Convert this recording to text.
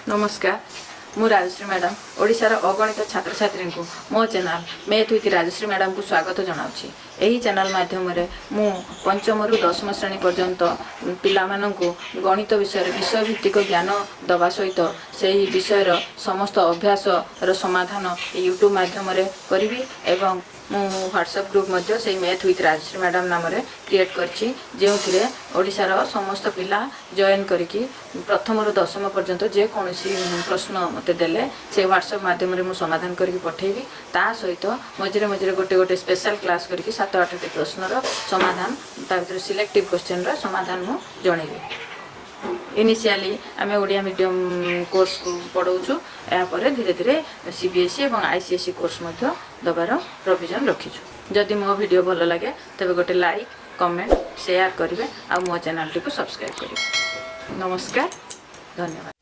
नमस्कार मु राजश्री मैडम ओडिशार अगणित छात्र छात्री को मो channel math with Rajshree madam को स्वागत जनावछि। एही चैनल माध्यम रे मु पंचम रु 10वीं श्रेणी पर्यंत पिला माननकु गणित विषय भित्तिक ज्ञान दबा सहित सेही विषयर समस्त अभ्यास रो समाधान यूट्यूब माध्यम रे करिवि एवं मु व्हाट्सएप ग्रुप मध्य से मैथ विथ राजश्री मैडम नाम रे क्रिएट करछि जेउथिरे ओडिशार समस्त पिला जॉइन करिकि प्रथम रु 10वीं पर्यंत जे कोनोसी प्रश्न मते देले से व्हाट्सएप माध्यम रे मु समाधान करिकि पठेबी ता सहित मझिरे मझिरे गोटे गोटे स्पेशल क्लास करिकि 7-8 टी प्रश्न रो समाधान ता भितर सिलेक्टिव क्वेश्चन रो समाधान मु जणेबी। इनिशियली आमे ओडिया मीडियम कोर्स को पढ़ाऊँ यापर धीरे धीरे सीबीएसई और आईसीएसई कोर्स दबार प्रोविजन रखीचु। जदि मो वीडियो भल लगे तबे गोटे लाइक कमेंट शेयर करेंगे आ मो चैनल टी को सब्सक्राइब करेंगे। नमस्कार, धन्यवाद।